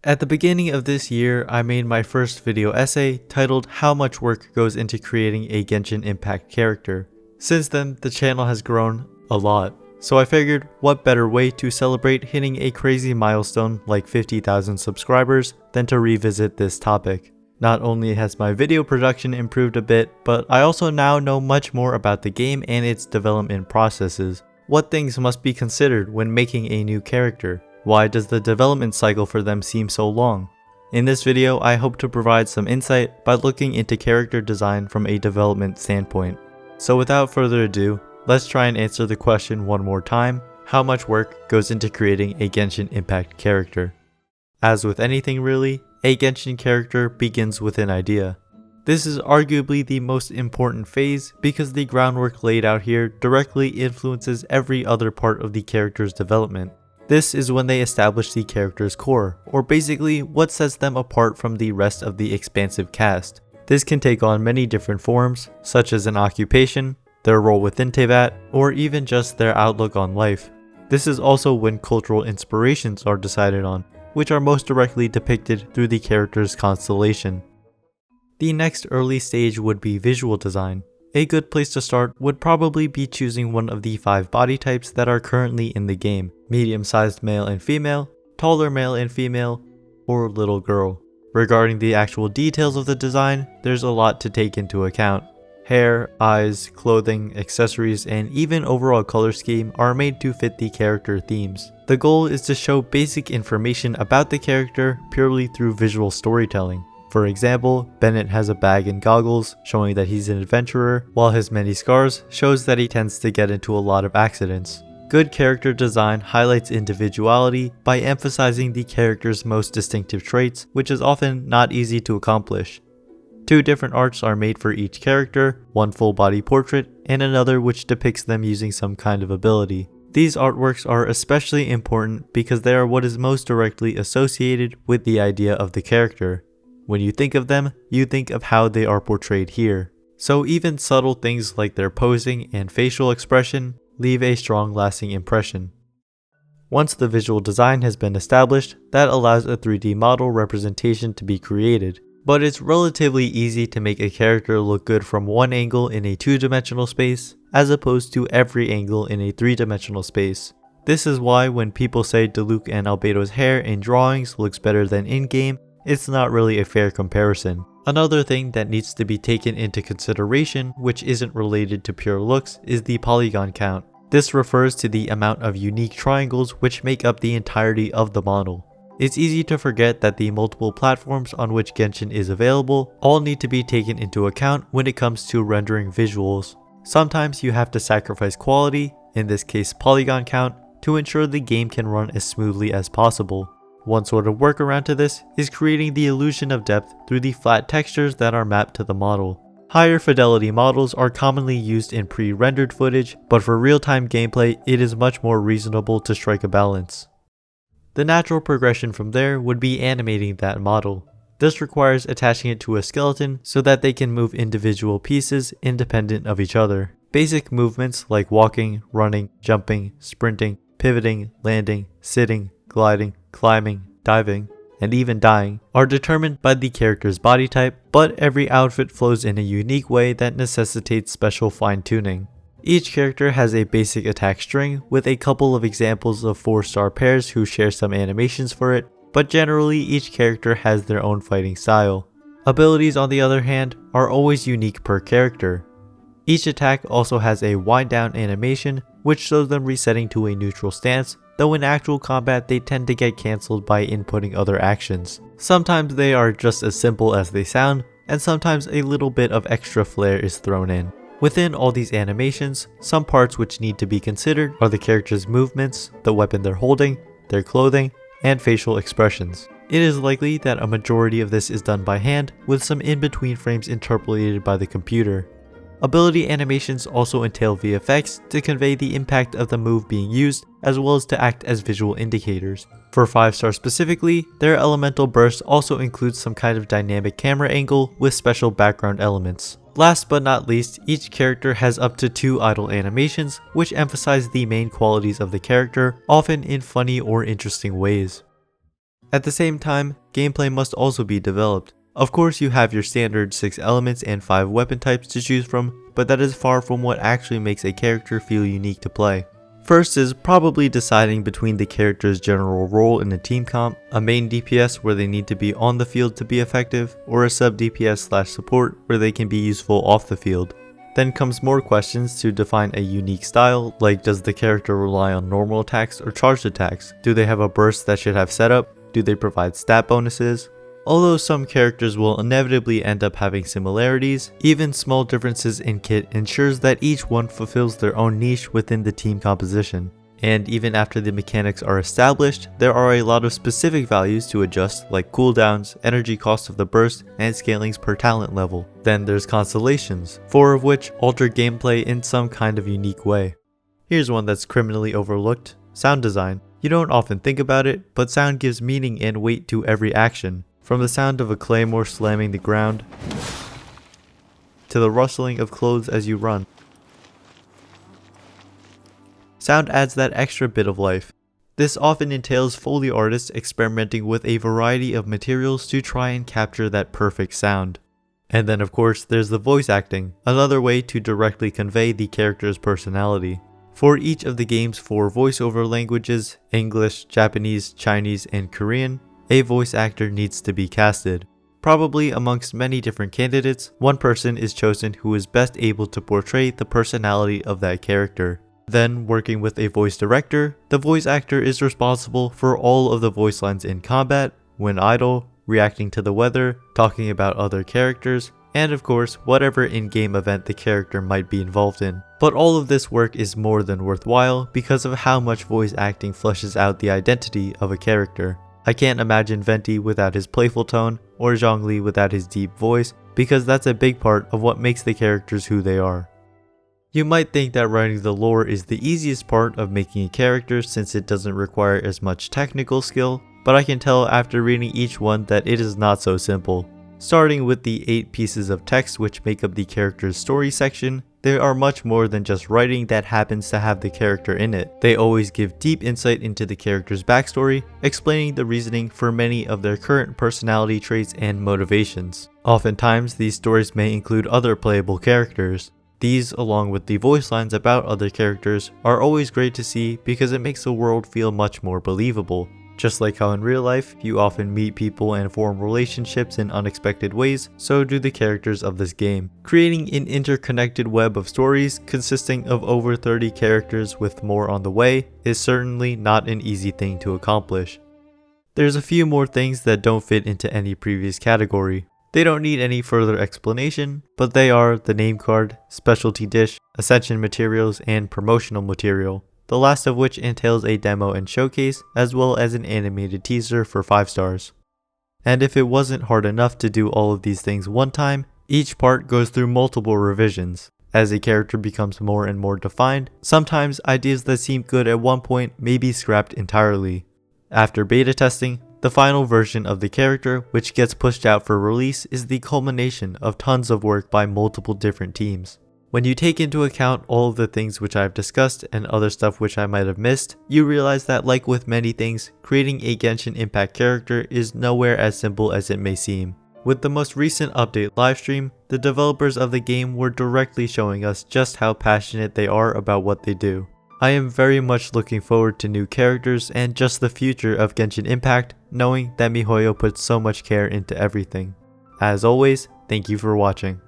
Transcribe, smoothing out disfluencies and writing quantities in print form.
At the beginning of this year, I made my first video essay titled How Much Work Goes into Creating a Genshin Impact Character. Since then, the channel has grown a lot, so I figured what better way to celebrate hitting a crazy milestone like 50,000 subscribers than to revisit this topic. Not only has my video production improved a bit, but I also now know much more about the game and its development processes. What things must be considered when making a new character? Why does the development cycle for them seem so long? In this video, I hope to provide some insight by looking into character design from a development standpoint. So without further ado, let's try and answer the question one more time: how much work goes into creating a Genshin Impact character? As with anything really, a Genshin character begins with an idea. This is arguably the most important phase because the groundwork laid out here directly influences every other part of the character's development. This is when they establish the character's core, or basically what sets them apart from the rest of the expansive cast. This can take on many different forms, such as an occupation, their role within Teyvat, or even just their outlook on life. This is also when cultural inspirations are decided on, which are most directly depicted through the character's constellation. The next early stage would be visual design. A good place to start would probably be choosing one of the 5 body types that are currently in the game: medium-sized male and female, taller male and female, or little girl. Regarding the actual details of the design, there's a lot to take into account. Hair, eyes, clothing, accessories, and even overall color scheme are made to fit the character themes. The goal is to show basic information about the character purely through visual storytelling. For example, Bennett has a bag and goggles, showing that he's an adventurer, while his many scars shows that he tends to get into a lot of accidents. Good character design highlights individuality by emphasizing the character's most distinctive traits, which is often not easy to accomplish. 2 different arts are made for each character, one full body portrait and another which depicts them using some kind of ability. These artworks are especially important because they are what is most directly associated with the idea of the character. When you think of them, you think of how they are portrayed here. So even subtle things like their posing and facial expression leave a strong lasting impression. Once the visual design has been established, that allows a 3D model representation to be created. But it's relatively easy to make a character look good from one angle in a 2-dimensional space, as opposed to every angle in a 3-dimensional space. This is why when people say Diluc and Albedo's hair in drawings looks better than in-game, it's not really a fair comparison. Another thing that needs to be taken into consideration, which isn't related to pure looks, is the polygon count. This refers to the amount of unique triangles which make up the entirety of the model. It's easy to forget that the multiple platforms on which Genshin is available all need to be taken into account when it comes to rendering visuals. Sometimes you have to sacrifice quality, in this case polygon count, to ensure the game can run as smoothly as possible. One sort of workaround to this is creating the illusion of depth through the flat textures that are mapped to the model. Higher fidelity models are commonly used in pre-rendered footage, but for real-time gameplay it is much more reasonable to strike a balance. The natural progression from there would be animating that model. This requires attaching it to a skeleton so that they can move individual pieces independent of each other. Basic movements like walking, running, jumping, sprinting, pivoting, landing, sitting, gliding, climbing, diving, and even dying are determined by the character's body type, but every outfit flows in a unique way that necessitates special fine-tuning. Each character has a basic attack string with a couple of examples of 4-star pairs who share some animations for it, but generally each character has their own fighting style. Abilities, on the other hand, are always unique per character. Each attack also has a wind down animation which shows them resetting to a neutral stance, though in actual combat they tend to get cancelled by inputting other actions. Sometimes they are just as simple as they sound, and sometimes a little bit of extra flair is thrown in. Within all these animations, some parts which need to be considered are the character's movements, the weapon they're holding, their clothing, and facial expressions. It is likely that a majority of this is done by hand, with some in-between frames interpolated by the computer. Ability animations also entail VFX to convey the impact of the move being used, as well as to act as visual indicators. For 5-star specifically, their elemental burst also includes some kind of dynamic camera angle with special background elements. Last but not least, each character has up to 2 idle animations, which emphasize the main qualities of the character, often in funny or interesting ways. At the same time, gameplay must also be developed. Of course, you have your standard 6 elements and 5 weapon types to choose from, but that is far from what actually makes a character feel unique to play. First is probably deciding between the character's general role in a team comp, a main DPS where they need to be on the field to be effective, or a sub DPS / support where they can be useful off the field. Then comes more questions to define a unique style, like does the character rely on normal attacks or charged attacks? Do they have a burst that should have setup? Do they provide stat bonuses? Although some characters will inevitably end up having similarities, even small differences in kit ensures that each one fulfills their own niche within the team composition. And even after the mechanics are established, there are a lot of specific values to adjust, like cooldowns, energy cost of the burst, and scalings per talent level. Then there's constellations, 4 of which alter gameplay in some kind of unique way. Here's one that's criminally overlooked: sound design. You don't often think about it, but sound gives meaning and weight to every action. From the sound of a claymore slamming the ground, to the rustling of clothes as you run. Sound adds that extra bit of life. This often entails Foley artists experimenting with a variety of materials to try and capture that perfect sound. And then of course there's the voice acting, another way to directly convey the character's personality. For each of the game's 4 voiceover languages, English, Japanese, Chinese, and Korean, a voice actor needs to be casted. Probably amongst many different candidates, one person is chosen who is best able to portray the personality of that character. Then, working with a voice director, the voice actor is responsible for all of the voice lines in combat, when idle, reacting to the weather, talking about other characters, and of course, whatever in-game event the character might be involved in. But all of this work is more than worthwhile because of how much voice acting fleshes out the identity of a character. I can't imagine Venti without his playful tone, or Zhongli without his deep voice, because that's a big part of what makes the characters who they are. You might think that writing the lore is the easiest part of making a character since it doesn't require as much technical skill, but I can tell after reading each one that it is not so simple. Starting with the 8 pieces of text which make up the character's story section, they are much more than just writing that happens to have the character in it. They always give deep insight into the character's backstory, explaining the reasoning for many of their current personality traits and motivations. Oftentimes, these stories may include other playable characters. These, along with the voice lines about other characters, are always great to see because it makes the world feel much more believable. Just like how in real life, you often meet people and form relationships in unexpected ways, so do the characters of this game. Creating an interconnected web of stories consisting of over 30 characters with more on the way is certainly not an easy thing to accomplish. There's a few more things that don't fit into any previous category. They don't need any further explanation, but they are the name card, specialty dish, ascension materials, and promotional material. The last of which entails a demo and showcase, as well as an animated teaser for 5 stars. And if it wasn't hard enough to do all of these things one time, each part goes through multiple revisions. As a character becomes more and more defined, sometimes ideas that seemed good at one point may be scrapped entirely. After beta testing, the final version of the character, which gets pushed out for release, is the culmination of tons of work by multiple different teams. When you take into account all of the things which I've discussed and other stuff which I might have missed, you realize that like with many things, creating a Genshin Impact character is nowhere as simple as it may seem. With the most recent update livestream, the developers of the game were directly showing us just how passionate they are about what they do. I am very much looking forward to new characters and just the future of Genshin Impact, knowing that MiHoYo puts so much care into everything. As always, thank you for watching.